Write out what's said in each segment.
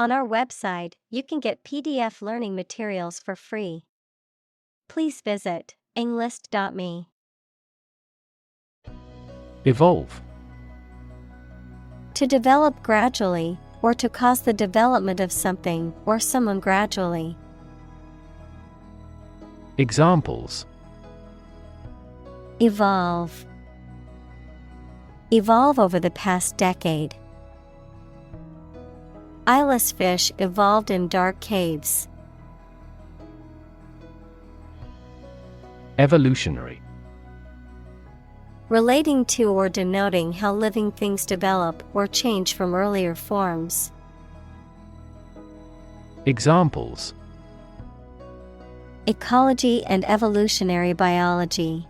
On our website, you can get PDF learning materials for free. Please visit englist.me. Evolve. To develop gradually, or to cause the development of something or someone gradually. Examples: Evolve. Evolve over the past decade. Eyeless fish evolved in dark caves. Evolutionary. Relating to or denoting how living things develop or change from earlier forms. Examples: Ecology and evolutionary biology.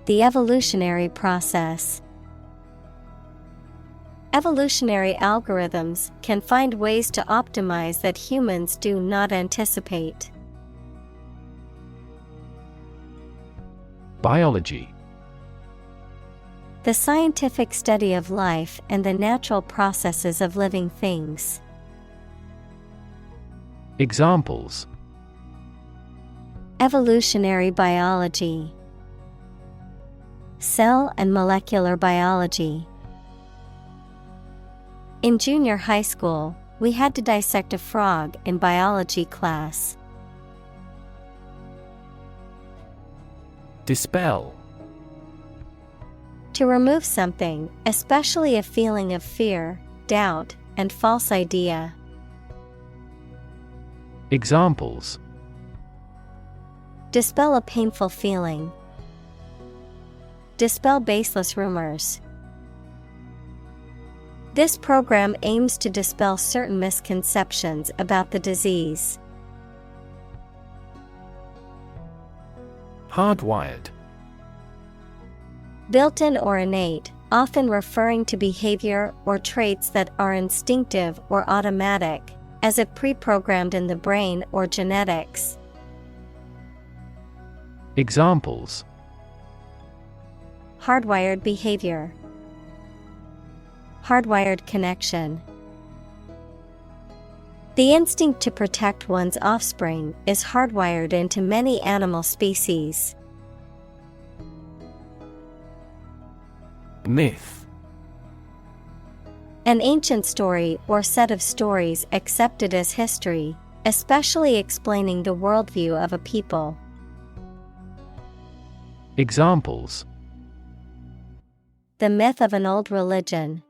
The evolutionary process. Evolutionary algorithms can find ways to optimize that humans do not anticipate. Biology. The scientific study of life and the natural processes of living things. Examples: Evolutionary biology. Cell and molecular biology. In junior high school, we had to dissect a frog in biology class. Dispel. To remove something, especially a feeling of fear, doubt, and false idea. Examples: Dispel a painful feeling. Dispel baseless rumors. This program aims to dispel certain misconceptions about the disease. Hardwired. Built-in or innate, often referring to behavior or traits that are instinctive or automatic, as if pre-programmed in the brain or genetics. Examples: Hardwired behavior. Hardwired connection. The instinct to protect one's offspring is hardwired into many animal species. Myth. An ancient story or set of stories accepted as history, especially explaining the worldview of a people. Examples: The myth of an old religion.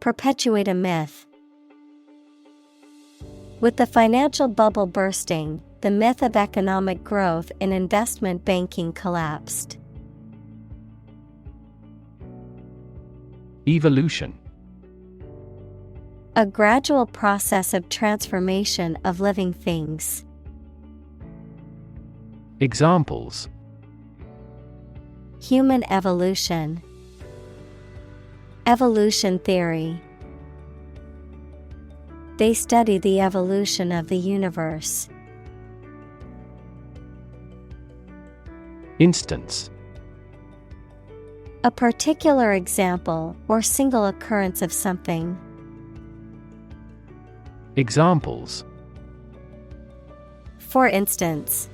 Perpetuate a myth. With the financial bubble bursting, the myth of economic growth in investment banking collapsed. Evolution. A gradual process of transformation of living things. Examples: Human evolution. Evolution theory. They study the evolution of the universe. Instance. A particular example or single occurrence of something. Examples: For instance.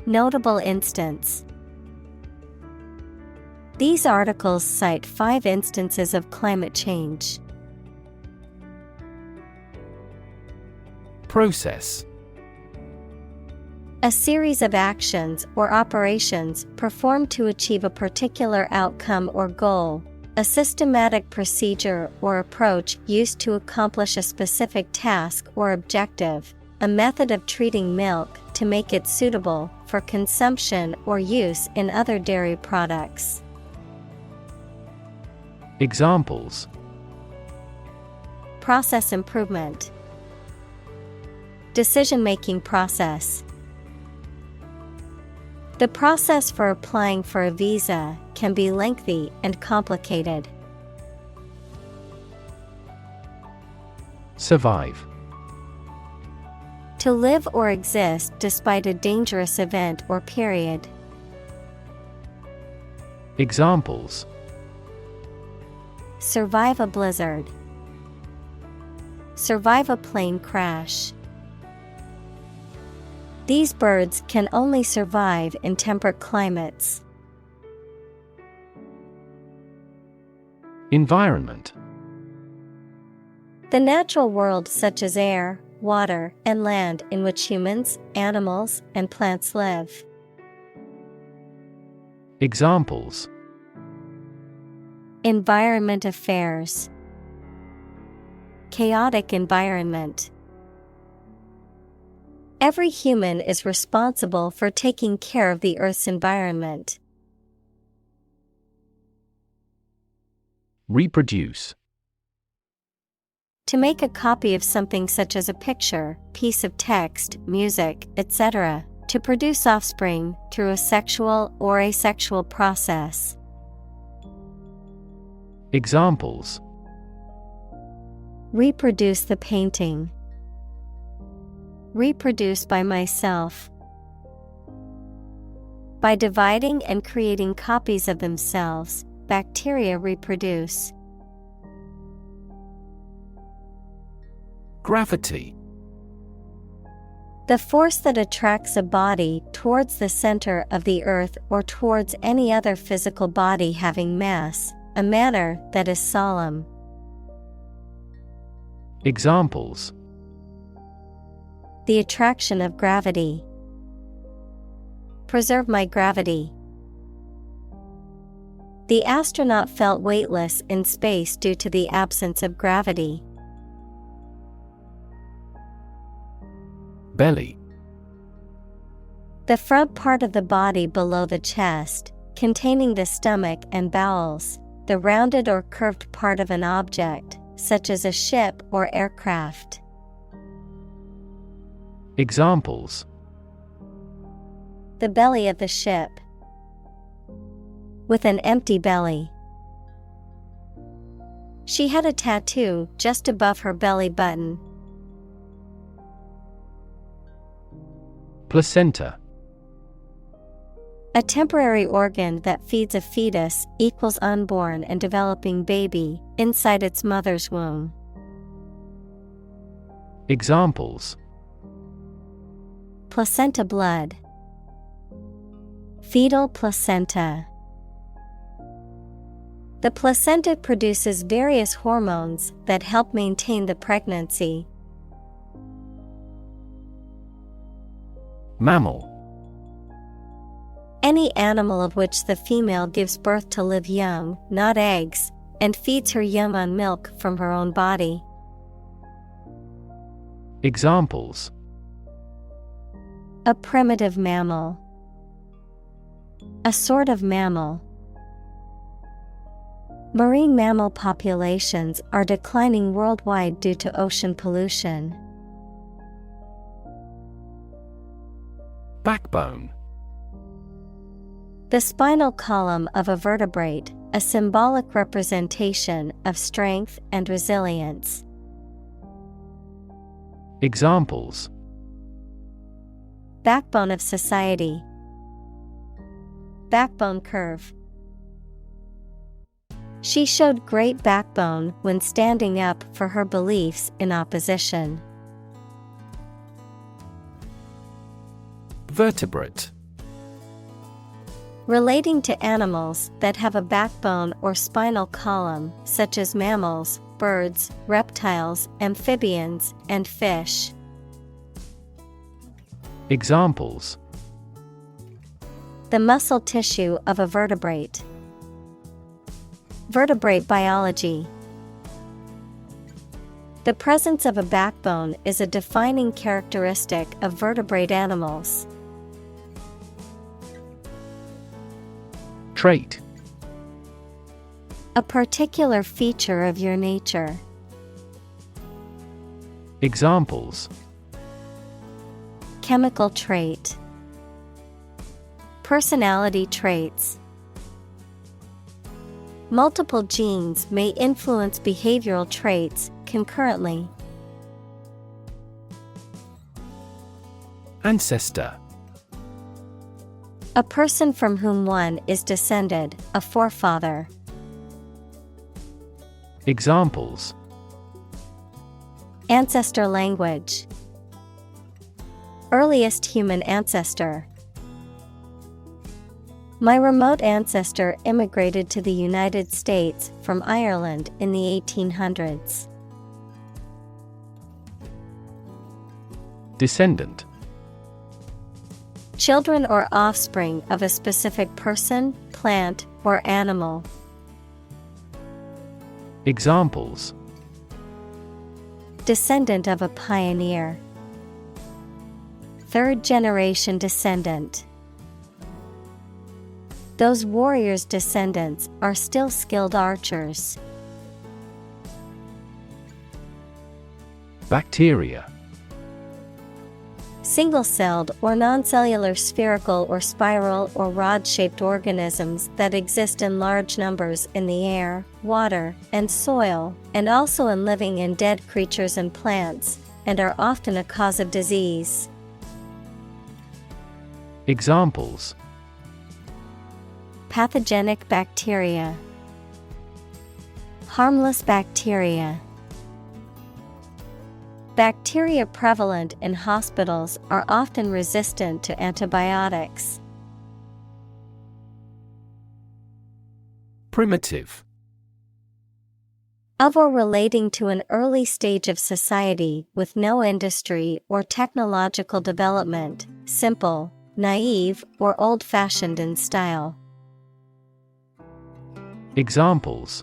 Notable instance. These articles cite 5 instances of climate change. Process. A series of actions or operations performed to achieve a particular outcome or goal, a systematic procedure or approach used to accomplish a specific task or objective, a method of treating milk to make it suitable for consumption or use in other dairy products. Examples: Process improvement. Decision-making process. The process for applying for a visa can be lengthy and complicated. Survive. To live or exist despite a dangerous event or period. Examples: survive a blizzard. Survive a plane crash. These birds can only survive in temperate climates. Environment. The natural world such as air, water, and land in which humans, animals, and plants live. Examples. Environment affairs. Chaotic environment. Every human is responsible for taking care of the Earth's environment. Reproduce. To make a copy of something such as a picture, piece of text, music, etc., to produce offspring through a sexual or asexual process. Examples. Reproduce the painting. Reproduce by myself. By dividing and creating copies of themselves, bacteria reproduce. Gravity. The force that attracts a body towards the center of the earth or towards any other physical body having mass, a manner that is solemn. Examples. The attraction of gravity. Preserve my gravity. The astronaut felt weightless in space due to the absence of gravity. Belly. The front part of the body below the chest, containing the stomach and bowels, the rounded or curved part of an object, such as a ship or aircraft. Examples. The belly of the ship. With an empty belly. She had a tattoo just above her belly button. Placenta. A temporary organ that feeds a fetus equals unborn and developing baby inside its mother's womb. Examples. Placenta blood. Fetal placenta. The placenta produces various hormones that help maintain the pregnancy. Mammal. Any animal of which the female gives birth to live young, not eggs, and feeds her young on milk from her own body. Examples. A primitive mammal. A sort of mammal. Marine mammal populations are declining worldwide due to ocean pollution. Backbone. The spinal column of a vertebrate, a symbolic representation of strength and resilience. Examples. Backbone of society. Backbone curve. She showed great backbone when standing up for her beliefs in opposition. Vertebrate. Relating to animals that have a backbone or spinal column, such as mammals, birds, reptiles, amphibians, and fish. Examples. The muscle tissue of a vertebrate. Vertebrate biology. The presence of a backbone is a defining characteristic of vertebrate animals. Trait. A particular feature of your nature. Examples. Chemical trait. Personality traits. Multiple genes may influence behavioral traits concurrently. Ancestor. A person from whom one is descended, a forefather. Examples: ancestor language, earliest human ancestor. My remote ancestor immigrated to the United States from Ireland in the 1800s. Descendant: children or offspring of a specific person, plant, or animal. Examples: descendant of a pioneer, third generation descendant. Those warriors' descendants are still skilled archers. Bacteria: single-celled or non-cellular spherical or spiral or rod-shaped organisms that exist in large numbers in the air, water, and soil, and also in living and dead creatures and plants, and are often a cause of disease. Examples: pathogenic bacteria, harmless bacteria. Bacteria prevalent in hospitals are often resistant to antibiotics. Primitive: of or relating to an early stage of society with no industry or technological development, simple, naive, or old-fashioned in style. Examples: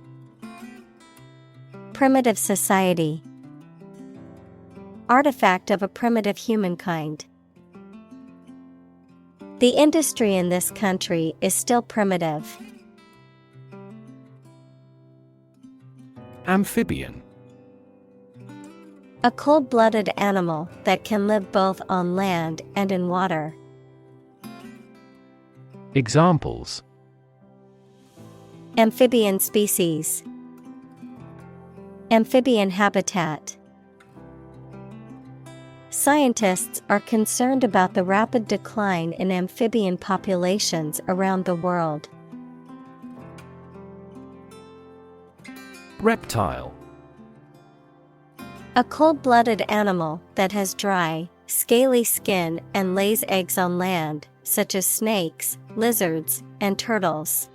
primitive society, artifact of a primitive humankind. The industry in this country is still primitive. Amphibian: a cold-blooded animal that can live both on land and in water. Examples: amphibian species, amphibian habitat. Scientists are concerned about the rapid decline in amphibian populations around the world. Reptile: a cold-blooded animal that has dry, scaly skin and lays eggs on land, such as snakes, lizards, and turtles.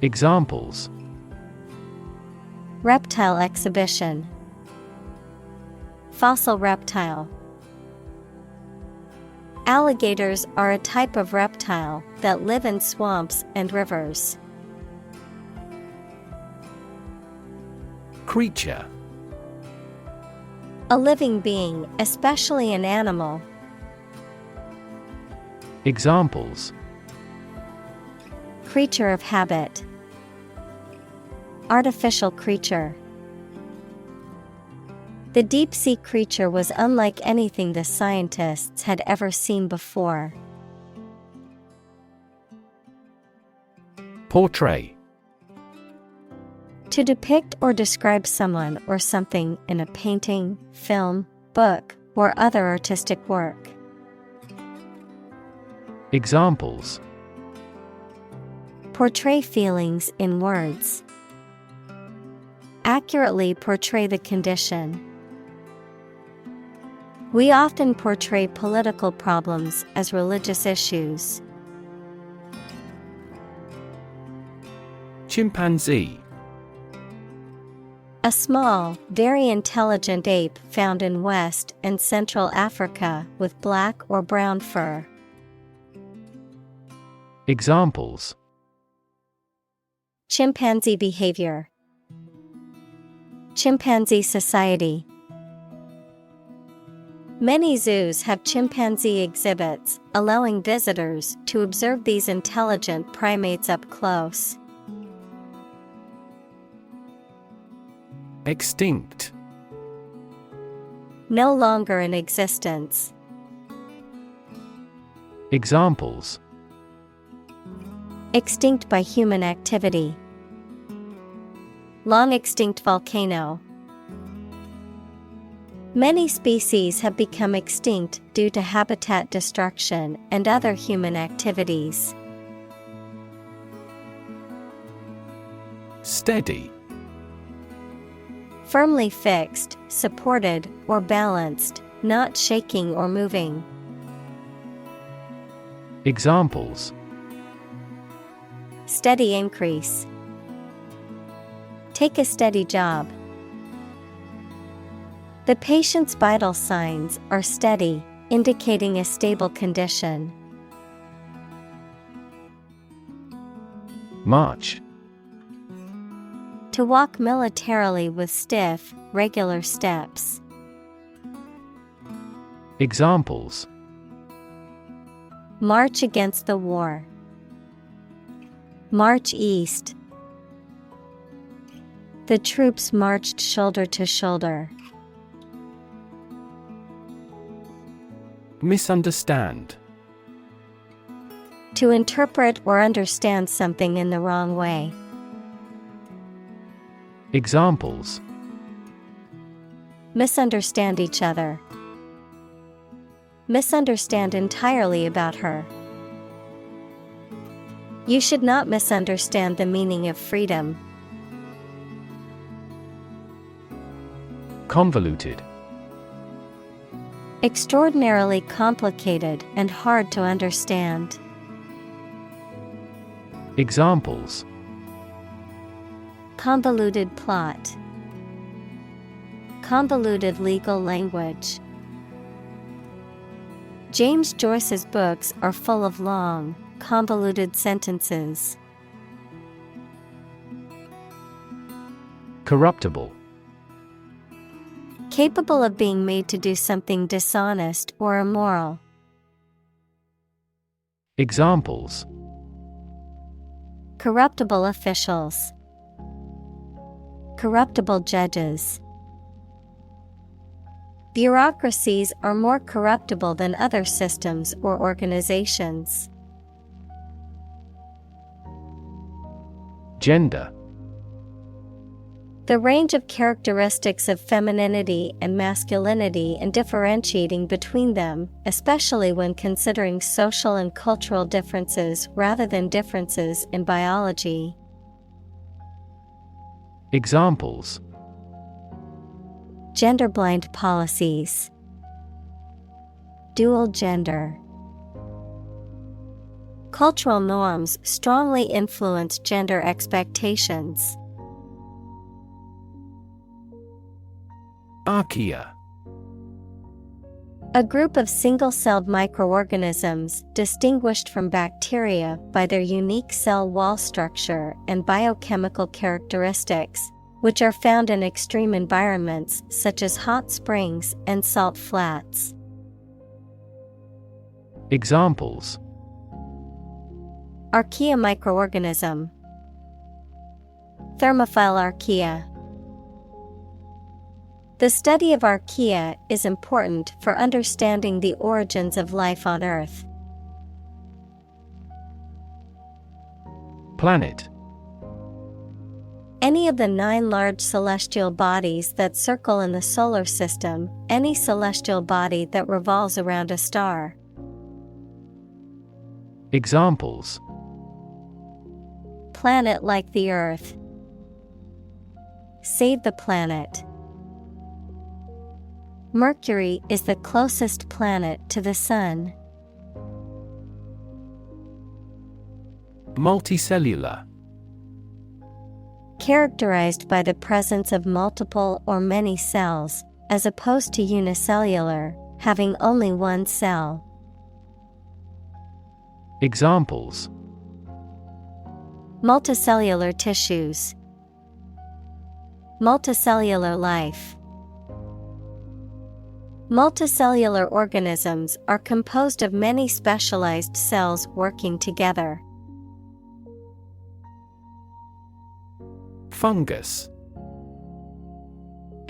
Examples: reptile exhibition, fossil reptile. Alligators are a type of reptile that live in swamps and rivers. Creature: a living being, especially an animal. Examples: creature of habit, artificial creature. The deep-sea creature was unlike anything the scientists had ever seen before. Portray: to depict or describe someone or something in a painting, film, book, or other artistic work. Examples: portray feelings in words, accurately portray the condition. We often portray political problems as religious issues. Chimpanzee: a small, very intelligent ape found in West and Central Africa with black or brown fur. Examples: chimpanzee behavior, chimpanzee society. Many zoos have chimpanzee exhibits, allowing visitors to observe these intelligent primates up close. Extinct: no longer in existence. Examples: extinct by human activity, long extinct volcano. Many species have become extinct due to habitat destruction and other human activities. Steady. Firmly fixed, supported, or balanced, not shaking or moving. Examples: Steady increase. Take a steady job. The patient's vital signs are steady, indicating a stable condition. March. To walk militarily with stiff, regular steps. Examples: March against the war. March east. The troops marched shoulder to shoulder. Misunderstand. To interpret or understand something in the wrong way. Examples: Misunderstand each other. Misunderstand entirely about her. You should not misunderstand the meaning of freedom. Convoluted. Extraordinarily complicated and hard to understand. Examples: Convoluted plot. Convoluted legal language. James Joyce's books are full of long, convoluted sentences. Corruptible. Capable of being made to do something dishonest or immoral. Examples: Corruptible officials. Corruptible judges. Bureaucracies are more corruptible than other systems or organizations. Gender. The range of characteristics of femininity and masculinity and differentiating between them, especially when considering social and cultural differences rather than differences in biology. Examples: Gender-blind policies. Dual gender. Cultural norms strongly influence gender expectations. Archaea. A group of single-celled microorganisms distinguished from bacteria by their unique cell wall structure and biochemical characteristics, which are found in extreme environments such as hot springs and salt flats. Examples: Archaea microorganism. Thermophile archaea. The study of archaea is important for understanding the origins of life on Earth. Planet. Any of the 9 large celestial bodies that circle in the solar system, any celestial body that revolves around a star. Examples: Planet like the Earth. Save the planet. Mercury is the closest planet to the Sun. Multicellular. Characterized by the presence of multiple or many cells, as opposed to unicellular, having only one cell. Examples: Multicellular tissues. Multicellular life. Multicellular organisms are composed of many specialized cells working together. Fungus.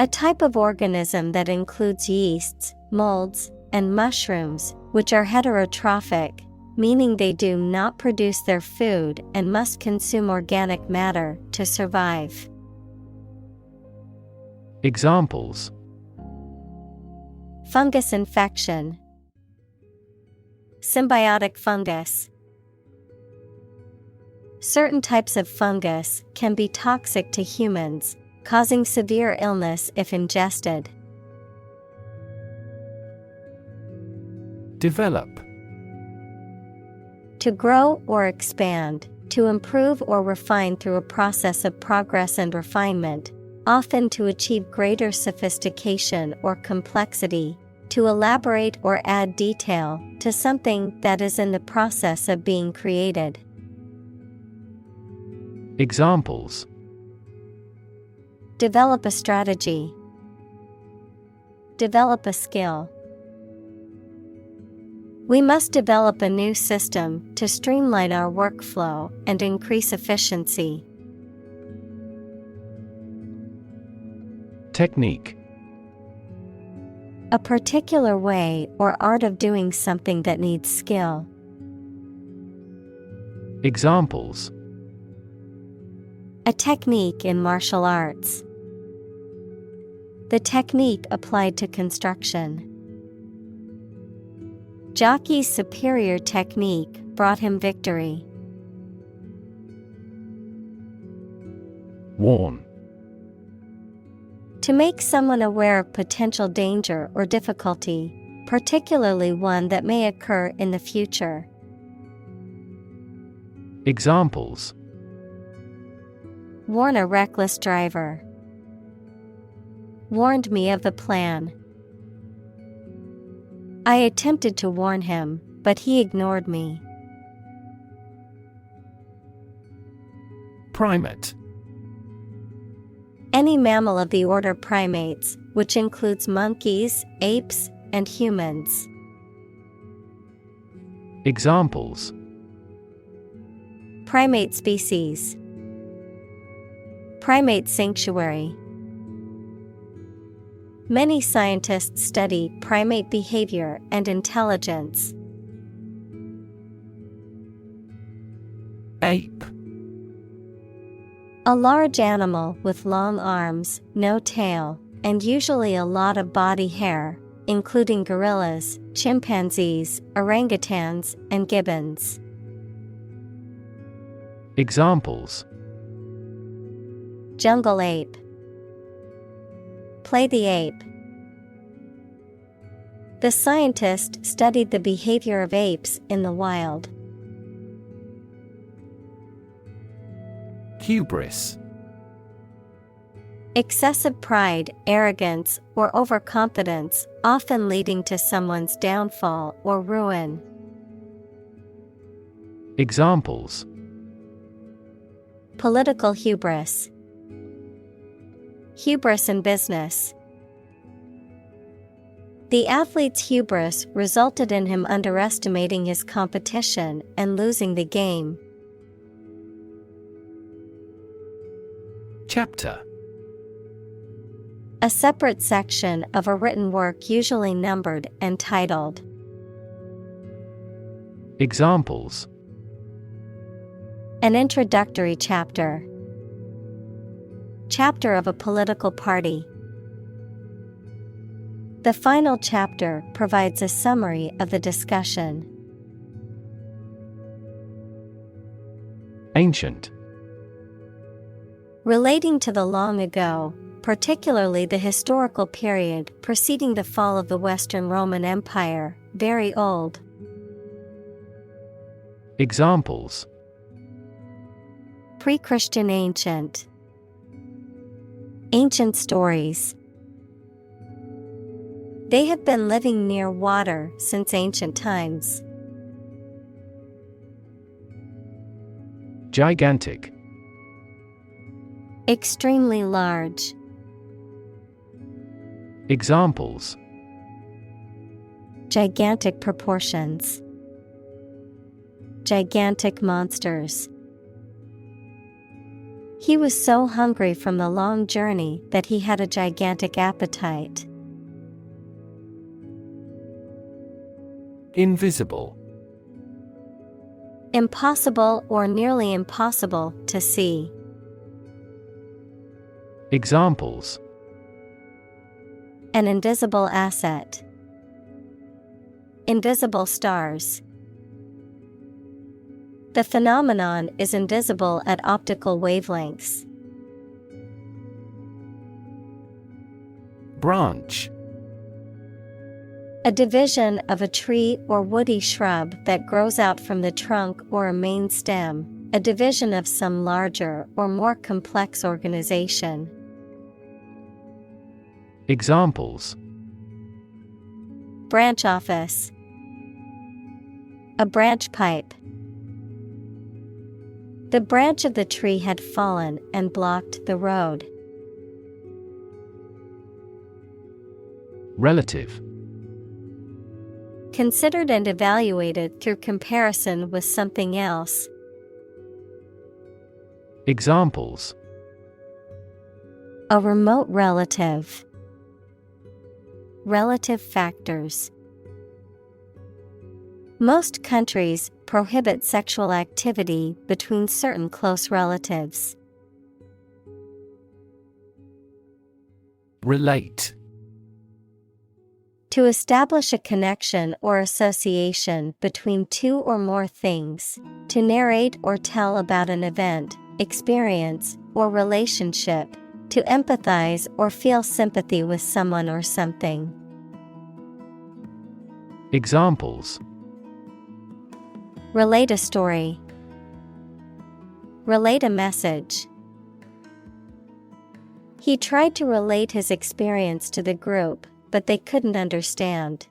A type of organism that includes yeasts, molds, and mushrooms, which are heterotrophic, meaning they do not produce their food and must consume organic matter to survive. Examples: Fungus infection. Symbiotic fungus. Certain types of fungus can be toxic to humans, causing severe illness if ingested. Develop. To grow or expand, to improve or refine through a process of progress and refinement, often to achieve greater sophistication or complexity, to elaborate or add detail to something that is in the process of being created. Examples: Develop a strategy. Develop a skill. We must develop a new system to streamline our workflow and increase efficiency. Technique. A particular way or art of doing something that needs skill. Examples: A technique in martial arts. The technique applied to construction. Jockey's superior technique brought him victory. Warn. To make someone aware of potential danger or difficulty, particularly one that may occur in the future. Examples: Warn a reckless driver. Warned me of the plan. I attempted to warn him, but he ignored me. Primate. Any mammal of the order primates, which includes monkeys, apes, and humans. Examples: Primate species. Primate sanctuary. Many scientists study primate behavior and intelligence. Ape. A large animal with long arms, no tail, and usually a lot of body hair, including gorillas, chimpanzees, orangutans, and gibbons. Examples: Jungle ape. Play the ape. The scientist studied the behavior of apes in the wild. Hubris. Excessive pride, arrogance, or overconfidence, often leading to someone's downfall or ruin. Examples: Political hubris. Hubris in business. The athlete's hubris resulted in him underestimating his competition and losing the game. Chapter. A separate section of a written work, usually numbered and titled. Examples: An introductory chapter. Chapter of a political party. The final chapter provides a summary of the discussion. Ancient. Relating to the long ago, particularly the historical period preceding the fall of the Western Roman Empire, very old. Examples: Pre-Christian ancient. Ancient stories. They have been living near water since ancient times. Gigantic. Extremely large. Examples: Gigantic proportions. Gigantic monsters. He was so hungry from the long journey that he had a gigantic appetite. Invisible. Impossible or nearly impossible to see. Examples: An invisible asset. Invisible stars. The phenomenon is invisible at optical wavelengths. Branch. A division of a tree or woody shrub that grows out from the trunk or a main stem, a division of some larger or more complex organization. Examples: Branch office. A branch pipe. The branch of the tree had fallen and blocked the road. Relative. Considered and evaluated through comparison with something else. Examples: A remote relative. Relative factors. Most countries prohibit sexual activity between certain close relatives. Relate. To establish a connection or association between two or more things, to narrate or tell about an event, experience, or relationship, to empathize or feel sympathy with someone or something. Examples: Relate a story. Relate a message. He tried to relate his experience to the group, but they couldn't understand.